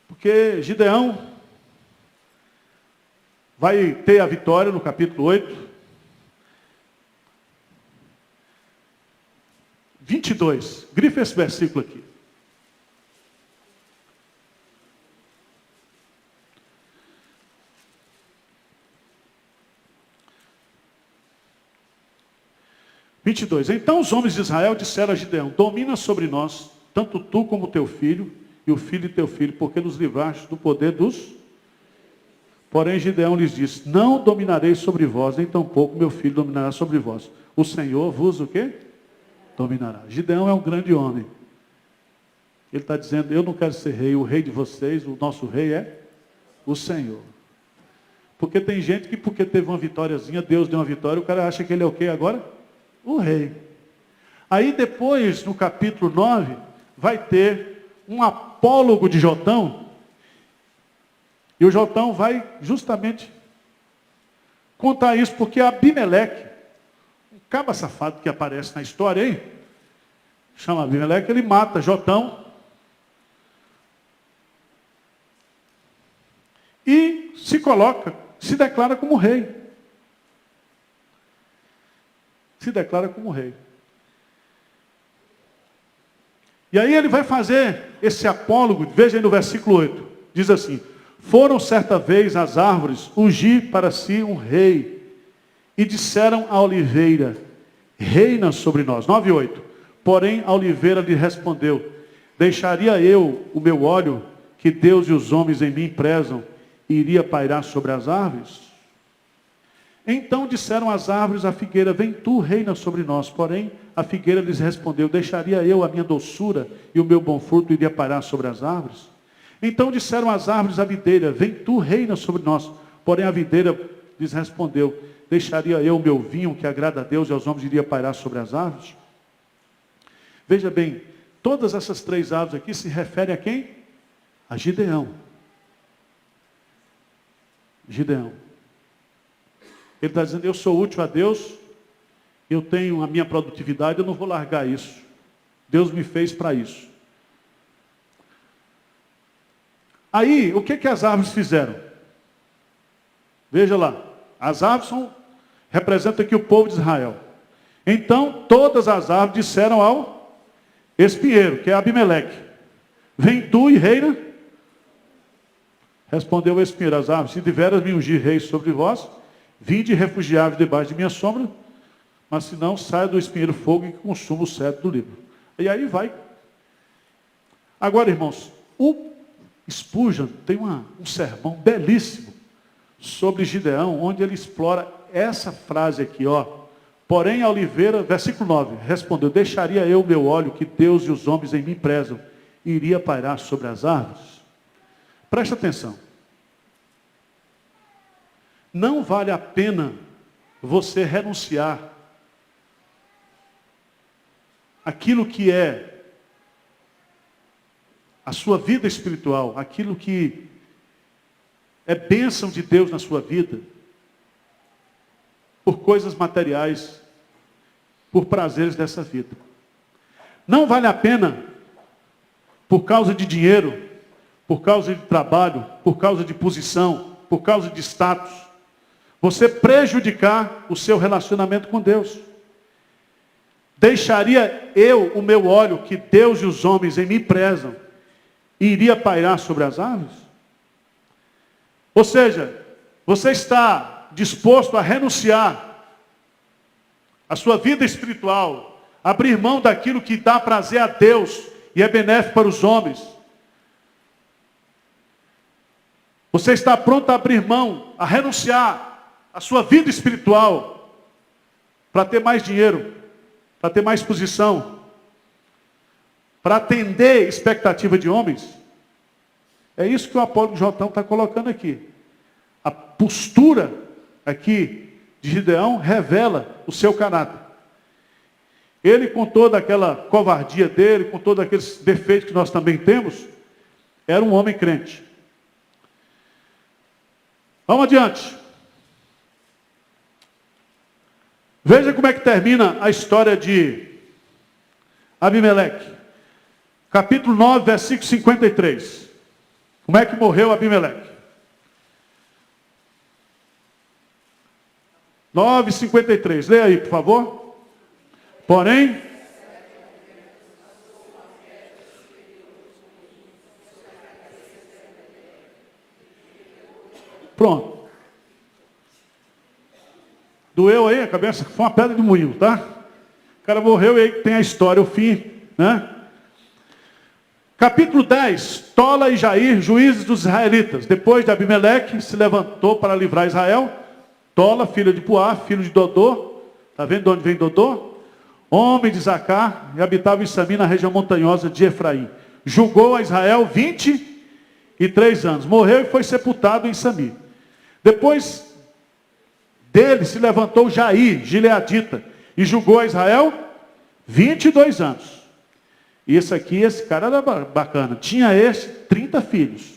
A: Porque Gideão vai ter a vitória no capítulo 8. 22. Grife esse versículo aqui. Então os homens de Israel disseram a Gideão: domina sobre nós, tanto tu como teu filho, e o filho de teu filho, porque nos livraste do poder dos... Porém Gideão lhes disse: não dominarei sobre vós, nem tampouco meu filho dominará sobre vós. O Senhor vos o quê? Dominará. Gideão é um grande homem. Ele está dizendo: eu não quero ser rei, o rei de vocês, o nosso rei é o Senhor. Porque tem gente que porque teve uma vitóriazinha, Deus deu uma vitória, o cara acha que ele é o quê agora? O rei. Aí depois, no capítulo 9, vai ter um apólogo de Jotão. E o Jotão vai justamente contar isso, porque Abimeleque, um caba safado que aparece na história aí, chama Abimeleque, ele mata Jotão. E se declara como rei. Se declara como rei. E aí ele vai fazer esse apólogo, veja aí no versículo 8, diz assim: foram certa vez as árvores ungir para si um rei, e disseram à oliveira: reina sobre nós. 9 e 8. Porém a oliveira lhe respondeu: deixaria eu o meu óleo, que Deus e os homens em mim prezam, e iria pairar sobre as árvores? Então disseram as árvores à figueira: vem tu, reina sobre nós. Porém a figueira lhes respondeu: deixaria eu a minha doçura, e o meu bom fruto iria parar sobre as árvores? Então disseram as árvores à videira: vem tu, reina sobre nós. Porém a videira lhes respondeu: deixaria eu o meu vinho, que agrada a Deus e aos homens, iria pairar sobre as árvores? Veja bem, todas essas três árvores aqui se referem a quem? A Gideão. Gideão. Ele está dizendo: eu sou útil a Deus, eu tenho a minha produtividade, eu não vou largar isso. Deus me fez para isso. Aí, o que as árvores fizeram? Veja lá, as árvores representam aqui o povo de Israel. Então, todas as árvores disseram ao espinheiro, que é Abimeleque: vem tu e reina. Respondeu o espinheiro às árvores: se deveras me ungir rei sobre vós, vinde e refugiai-vos debaixo de minha sombra, mas se não, saia do espinheiro fogo e consuma o cedro do livro. E aí vai. Agora, irmãos, o Spurgeon tem um sermão belíssimo sobre Gideão, onde ele explora essa frase aqui, ó. Porém a oliveira, versículo 9, respondeu: deixaria eu o meu óleo, que Deus e os homens em mim prezam, e iria pairar sobre as árvores? Presta atenção. Não vale a pena você renunciar aquilo que é a sua vida espiritual, aquilo que é bênção de Deus na sua vida, por coisas materiais, por prazeres dessa vida. Não vale a pena, por causa de dinheiro, por causa de trabalho, por causa de posição, por causa de status, você prejudicar o seu relacionamento com Deus. Deixaria eu o meu óleo, que Deus e os homens em mim prezam, e iria pairar sobre as árvores? Ou seja, você está disposto a renunciar à sua vida espiritual, abrir mão daquilo que dá prazer a Deus, e é benéfico para os homens. Você está pronto a abrir mão, a renunciar à sua vida espiritual para ter mais dinheiro, para ter mais posição, para atender expectativa de homens? É isso que o apóstolo Jotão está colocando aqui. A postura aqui de Gideão revela o seu caráter. Ele, com toda aquela covardia dele, com todos aqueles defeitos que nós também temos, era um homem crente. Vamos adiante. Veja como é que termina a história de Abimeleque. Capítulo 9, versículo 53. Como é que morreu Abimeleque? 9:53. Leia aí, por favor. Porém, pronto. Doeu aí a cabeça? Foi uma pedra de moinho, tá? O cara morreu e aí tem a história, o fim, né? Capítulo 10. Tola e Jair, juízes dos israelitas. Depois de Abimeleque, se levantou para livrar Israel. Tola, filho de Puá, filho de Dodô. Está vendo de onde vem Dodô? Homem de Zacá, e habitava em Samir, na região montanhosa de Efraim. Julgou a Israel 23 anos. Morreu e foi sepultado em Samir. Depois dele se levantou Jair, gileadita, e julgou a Israel 22 anos. E esse cara era bacana. Tinha 30 filhos,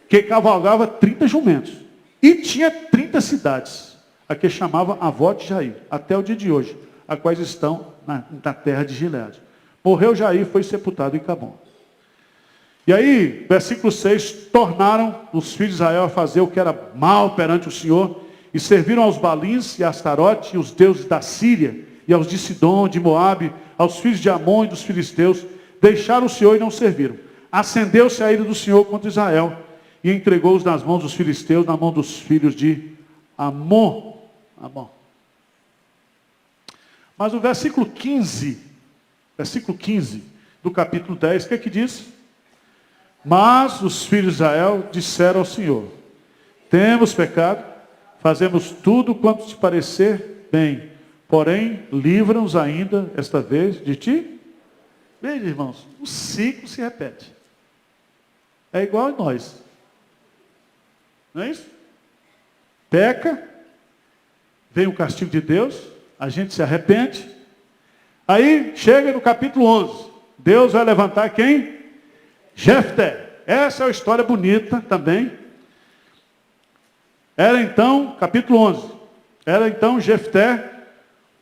A: que cavalgava 30 jumentos. E tinha 30 cidades, a que chamava avó de Jair, até o dia de hoje, a quais estão na terra de Gileade. Morreu Jair, foi sepultado em Cabom. E aí, versículo 6, tornaram os filhos de Israel a fazer o que era mal perante o Senhor, e serviram aos Balins e a Astarote, e os deuses da Síria, e aos de Sidom, de Moabe, aos filhos de Amon e dos filisteus, deixaram o Senhor e não serviram. Acendeu-se a ira do Senhor contra Israel, e entregou-os nas mãos dos filisteus, na mão dos filhos de Amon. Mas o versículo 15 do capítulo 10, o que é que diz? Mas os filhos de Israel disseram ao Senhor: temos pecado, fazemos tudo quanto te parecer bem, porém, livra-nos ainda, esta vez, de ti. Veja, irmãos, o ciclo se repete. É igual a nós. Não é isso? Peca, vem o castigo de Deus, a gente se arrepende. Aí, chega no capítulo 11. Deus vai levantar quem? Jefté. Essa é uma história bonita também. Era então, capítulo 11. Era então Jefté,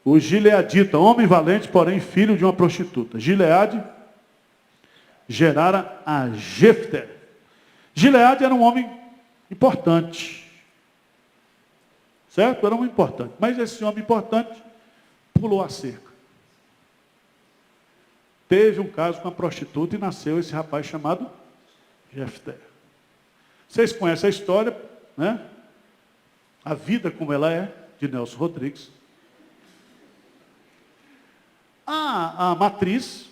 A: o gileadita, homem valente, porém filho de uma prostituta. Gileade gerara a Jefté. Gileade era um homem importante. Certo? Era um homem importante. Mas esse homem importante pulou a cerca. Teve um caso com a prostituta e nasceu esse rapaz chamado Jefté. Vocês conhecem a história, né? A vida como ela é, de Nelson Rodrigues. A matriz,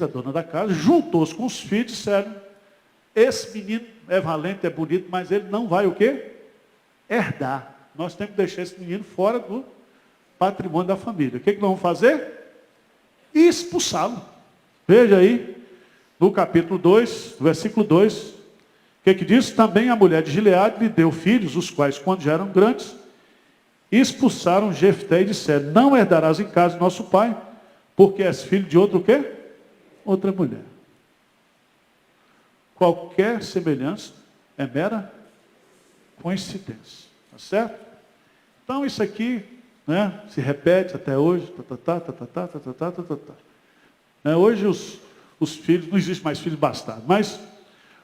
A: a dona da casa, juntou-se com os filhos e disseram: esse menino é valente, é bonito, mas ele não vai o quê? Herdar. Nós temos que deixar esse menino fora do patrimônio da família. O que nós vamos fazer? Expulsá-lo. Veja aí, no capítulo 2, versículo 2, o que diz? Também a mulher de Gileade lhe deu filhos, os quais, quando já eram grandes, expulsaram Jefté e disseram: não herdarás em casa nosso pai, porque és filho de outro o quê? Outra mulher. Qualquer semelhança é mera coincidência. Tá certo? Então isso aqui, né, se repete até hoje. Hoje os filhos, não existe mais filho bastardo. Mas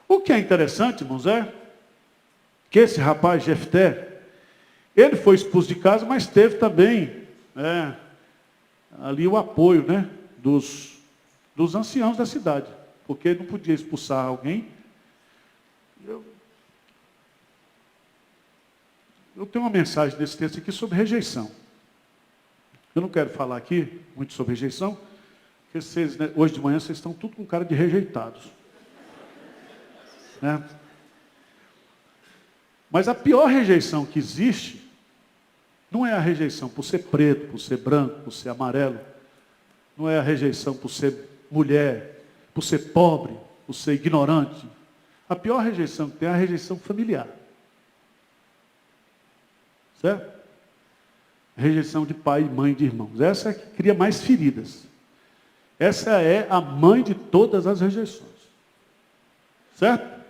A: o que é interessante, irmãos, é que esse rapaz Jefté, ele foi expulso de casa, mas teve também ali o apoio, né, dos anciãos da cidade, porque ele não podia expulsar alguém. Eu tenho uma mensagem nesse texto aqui sobre rejeição. Eu não quero falar aqui muito sobre rejeição, Porque vocês, né, hoje de manhã vocês estão tudo com cara de rejeitados. Né? Mas a pior rejeição que existe não é a rejeição por ser preto, por ser branco, por ser amarelo. Não é a rejeição por ser mulher, por ser pobre, por ser ignorante. A pior rejeição que tem é a rejeição familiar. Certo? Rejeição de pai, mãe, de irmãos. Essa é a que cria mais feridas. Essa é a mãe de todas as rejeições. Certo?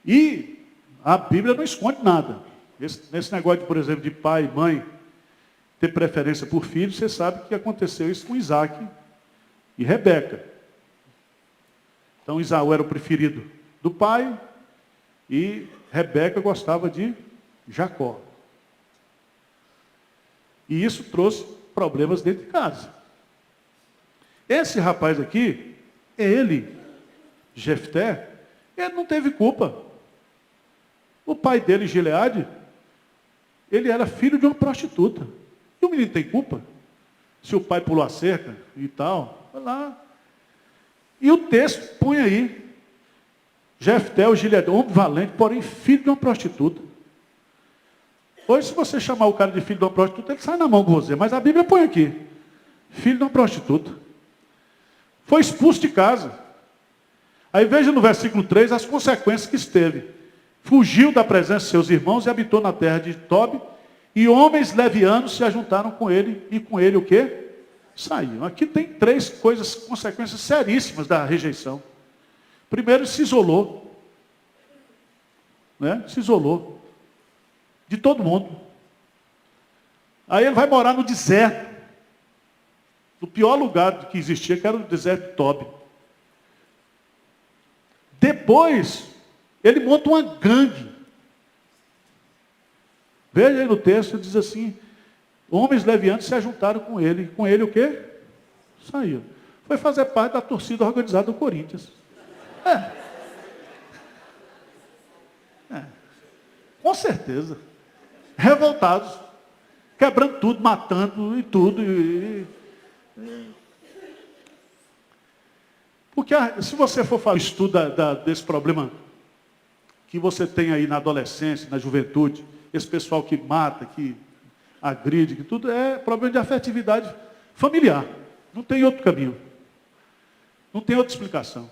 A: E a Bíblia não esconde nada. Nesse negócio, por exemplo, de pai e mãe ter preferência por filho, você sabe que aconteceu isso com Isaac e Rebeca. Então, Isaú era o preferido do pai e Rebeca gostava de Jacó. E isso trouxe problemas dentro de casa. Esse rapaz aqui, ele, Jefté, ele não teve culpa. O pai dele, Gileade, ele era filho de uma prostituta. E o menino tem culpa? Se o pai pulou a cerca e tal, vai lá. E o texto põe aí, Jefté, o Gileade, homem valente, porém filho de uma prostituta. Hoje, se você chamar o cara de filho de uma prostituta, ele sai na mão com você. Mas a Bíblia põe aqui, filho de uma prostituta. Foi expulso de casa. Aí veja no versículo 3 as consequências que esteve. Fugiu da presença de seus irmãos e habitou na terra de Tobi. E homens levianos se ajuntaram com ele. E com ele o quê? Saíam. Aqui tem três coisas, consequências seríssimas da rejeição. Primeiro, se isolou. Né? Se isolou. De todo mundo. Aí ele vai morar no deserto. No pior lugar que existia, que era o deserto de Tobi. Depois, ele monta uma gangue. Veja aí no texto, diz assim, homens levianos se ajuntaram com ele. E com ele o quê? Saiu. Foi fazer parte da torcida organizada do Corinthians. Com certeza. Revoltados. Quebrando tudo, matando e tudo. Porque se você for falar estudo desse problema que você tem aí na adolescência, na juventude, esse pessoal que mata, que agride, que tudo é problema de afetividade familiar. Não tem outro caminho. Não tem outra explicação.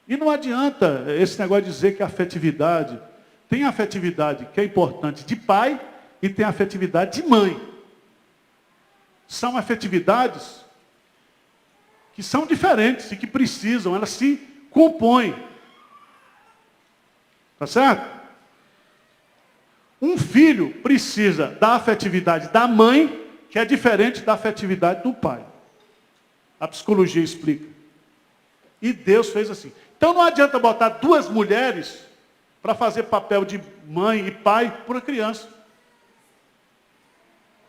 A: E não adianta esse negócio de dizer que a afetividade, tem afetividade que é importante de pai e tem afetividade de mãe. São afetividades que são diferentes e que precisam, elas se compõem. Tá certo? Um filho precisa da afetividade da mãe, que é diferente da afetividade do pai. A psicologia explica. E Deus fez assim. Então não adianta botar duas mulheres para fazer papel de mãe e pai para uma criança.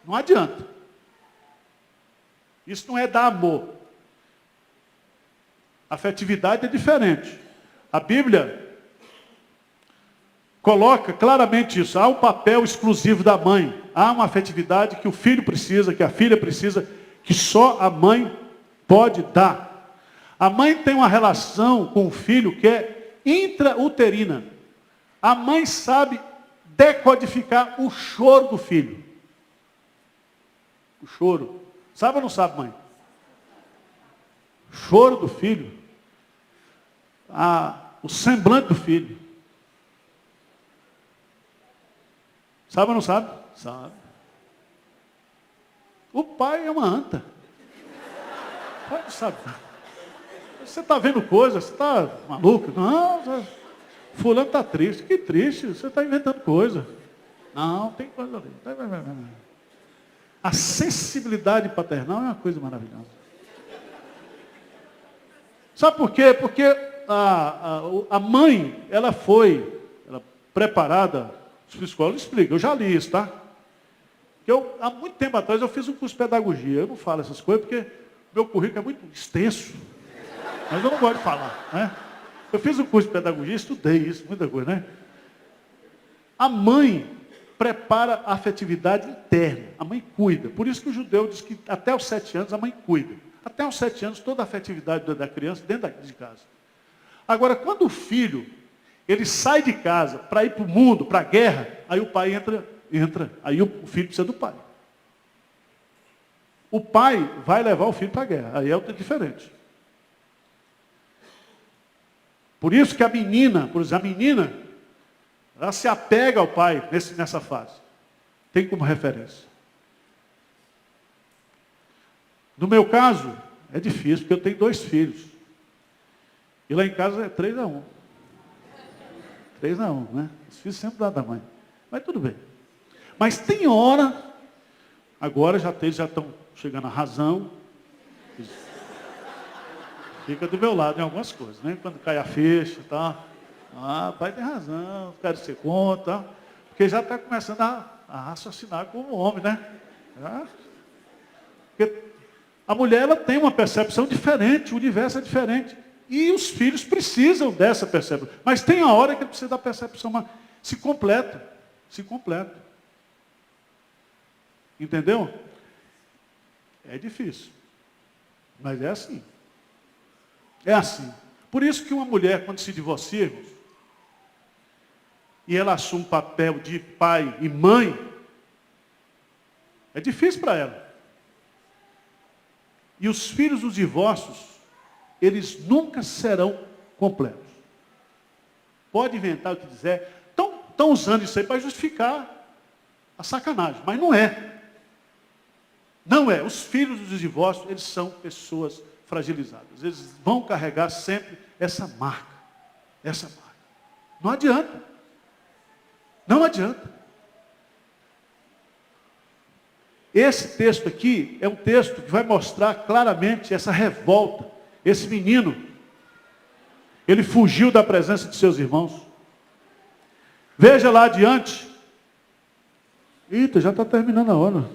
A: Não adianta. Isso não é dar amor. Afetividade é diferente. A Bíblia coloca claramente isso. Há um papel exclusivo da mãe. Há uma afetividade que o filho precisa, que a filha precisa, que só a mãe pode dar. A mãe tem uma relação com o filho que é intrauterina. A mãe sabe decodificar o choro do filho. O choro. Sabe ou não sabe, mãe? O choro do filho. O semblante do filho. Sabe ou não sabe? Sabe. O pai é uma anta. O pai não sabe. Você está vendo coisa, você está maluco? Não, fulano está triste. Que triste, você está inventando coisa. Não, tem coisa ali. A sensibilidade paternal é uma coisa maravilhosa. Sabe por quê? Porque a mãe, ela foi preparada, os psicólogos explicam, eu já li isso, tá? Há muito tempo atrás eu fiz um curso de pedagogia, eu não falo essas coisas porque meu currículo é muito extenso, mas eu não gosto de falar, né? Eu fiz um curso de pedagogia, estudei isso, muita coisa, né? A mãe, prepara a afetividade interna. A mãe cuida. Por isso que o judeu diz que até os 7 anos a mãe cuida. Até os 7 anos toda a afetividade da criança dentro de casa. Agora, quando o filho, ele sai de casa para ir para o mundo, para a guerra, aí o pai entra. Aí o filho precisa do pai. O pai vai levar o filho para a guerra. Aí é diferente. Por isso que a menina, ela se apega ao pai nessa fase. Tem como referência. No meu caso, é difícil, porque eu tenho 2 filhos. E lá em casa é 3-1. 3-1, né? Os filhos sempre dão da mãe. Mas tudo bem. Mas tem hora, agora já estão chegando à razão. Fica do meu lado em algumas coisas, né? Quando cai a ficha e tal. Pai tem razão, quero ser contra. Porque já está começando a raciocinar como homem, né? Porque a mulher, ela tem uma percepção diferente, o universo é diferente. E os filhos precisam dessa percepção. Mas tem a hora que ele precisa da percepção, se completa. Entendeu? É difícil. Mas é assim. É assim. Por isso que uma mulher, quando se divorcia, e ela assume o papel de pai e mãe, é difícil para ela. E os filhos dos divórcios, eles nunca serão completos. Pode inventar o que quiser. Estão usando isso aí para justificar a sacanagem, mas não é. Não é. Os filhos dos divórcios, eles são pessoas fragilizadas. Eles vão carregar sempre essa marca. Não adianta. Não adianta. Esse texto aqui é um texto que vai mostrar claramente essa revolta. Esse menino, ele fugiu da presença de seus irmãos. Veja lá adiante. Eita, já está terminando a hora.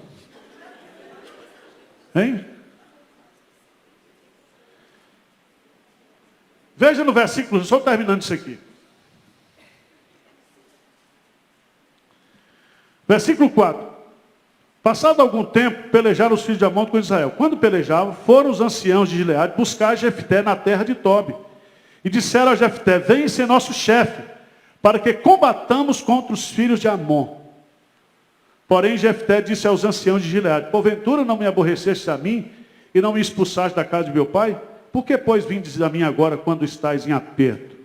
A: Hein? Veja no versículo, só terminando isso aqui. Versículo 4. Passado algum tempo, pelejaram os filhos de Amon com Israel. Quando pelejavam, foram os anciãos de Gileade buscar Jefté na terra de Tobi. E disseram a Jefté, vem ser nosso chefe, para que combatamos contra os filhos de Amon. Porém, Jefté disse aos anciãos de Gileade, porventura não me aborreceste a mim, e não me expulsaste da casa de meu pai? Por que, pois, vindes a mim agora, quando estáis em aperto?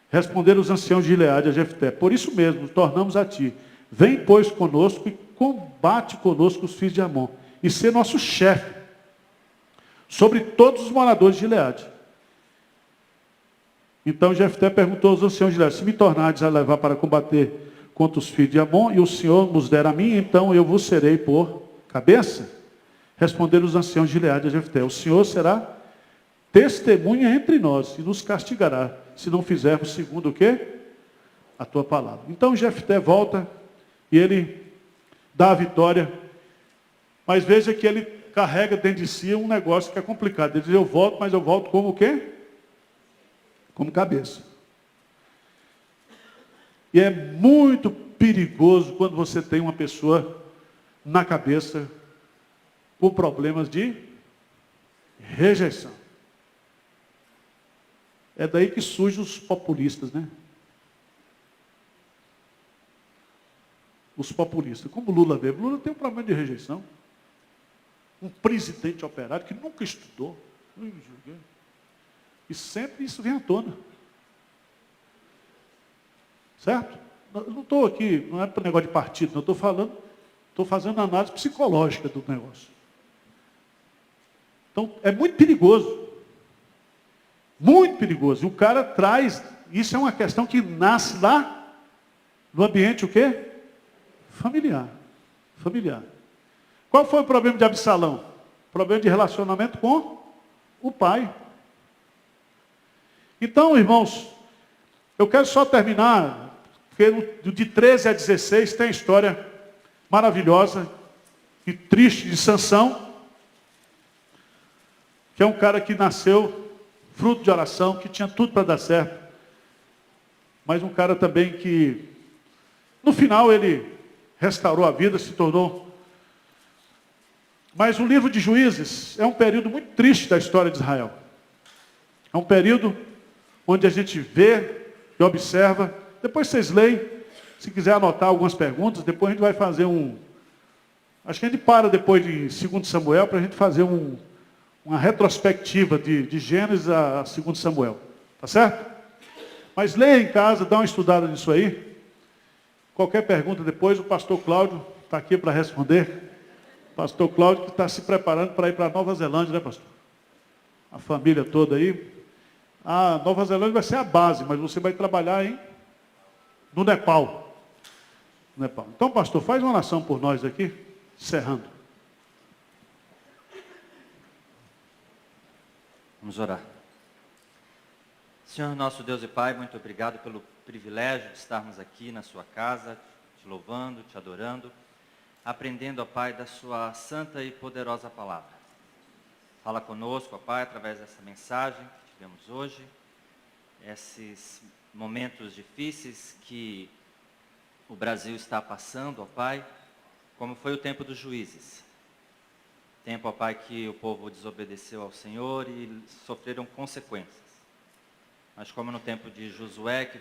A: Responderam os anciãos de Gileade a Jefté, por isso mesmo, tornamos a ti. Vem, pois, conosco e combate conosco os filhos de Amon, e ser nosso chefe sobre todos os moradores de Gileade. Então Jefté perguntou aos anciãos de Gileade, se me tornardes a levar para combater contra os filhos de Amon, e o Senhor nos der a mim, então eu vos serei por cabeça? Responderam os anciãos de Gileade a Jefté, o Senhor será testemunha entre nós, e nos castigará, se não fizermos segundo o quê? A tua palavra. Então Jefté volta, e ele dá a vitória, mas veja que ele carrega dentro de si um negócio que é complicado. Ele diz, eu volto, mas eu volto como o quê? Como cabeça. E é muito perigoso quando você tem uma pessoa na cabeça com problemas de rejeição. É daí que surgem os populistas, né? Os populistas. Como Lula vê? Lula tem um problema de rejeição. Um presidente operário que nunca estudou. E sempre isso vem à tona. Certo? Eu não estou aqui, não é para negócio de partido, não estou fazendo análise psicológica do negócio. Então, é muito perigoso. Muito perigoso. E o cara traz, isso é uma questão que nasce lá no ambiente o quê? Familiar. Qual foi o problema de Absalão? Problema de relacionamento com o pai. Então, irmãos, eu quero só terminar, porque de 13 a 16 tem a história maravilhosa e triste de Sansão, que é um cara que nasceu fruto de oração, que tinha tudo para dar certo, mas um cara também que No final ele restaurou a vida, se tornou. Mas o livro de Juízes é um período muito triste da história de Israel. É um período onde a gente vê e observa. Depois vocês leem, se quiser anotar algumas perguntas, depois a gente vai fazer acho que a gente para depois de 2 Samuel para a gente fazer uma retrospectiva de Gênesis a 2 Samuel. Tá certo? Mas leia em casa, dá uma estudada nisso aí. Qualquer pergunta depois, o pastor Cláudio está aqui para responder. O pastor Cláudio que está se preparando para ir para Nova Zelândia, né, pastor? A família toda aí. A Nova Zelândia vai ser a base, mas você vai trabalhar no Nepal. Então, pastor, faz uma oração por nós aqui, encerrando.
B: Vamos orar. Senhor nosso Deus e Pai, muito obrigado pelo privilégio de estarmos aqui na sua casa, te louvando, te adorando, aprendendo, ó Pai, da sua santa e poderosa palavra. Fala conosco, ó Pai, através dessa mensagem que tivemos hoje, esses momentos difíceis que o Brasil está passando, ó Pai, como foi o tempo dos juízes. Tempo, ó Pai, que o povo desobedeceu ao Senhor e sofreram consequências. Mas como no tempo de Josué, que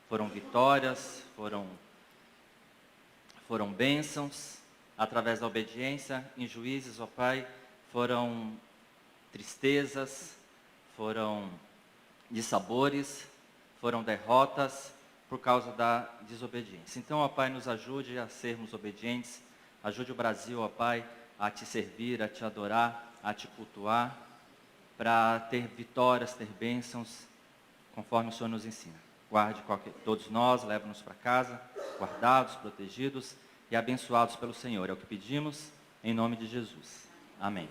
B: foram vitórias, foram bênçãos, através da obediência, em Juízes, ó Pai, foram tristezas, foram dissabores, foram derrotas por causa da desobediência. Então, ó Pai, nos ajude a sermos obedientes, ajude o Brasil, ó Pai, a te servir, a te adorar, a te cultuar, para ter vitórias, ter bênçãos, conforme o Senhor nos ensina. Guarde todos nós, leva-nos para casa, guardados, protegidos e abençoados pelo Senhor. É o que pedimos, em nome de Jesus. Amém.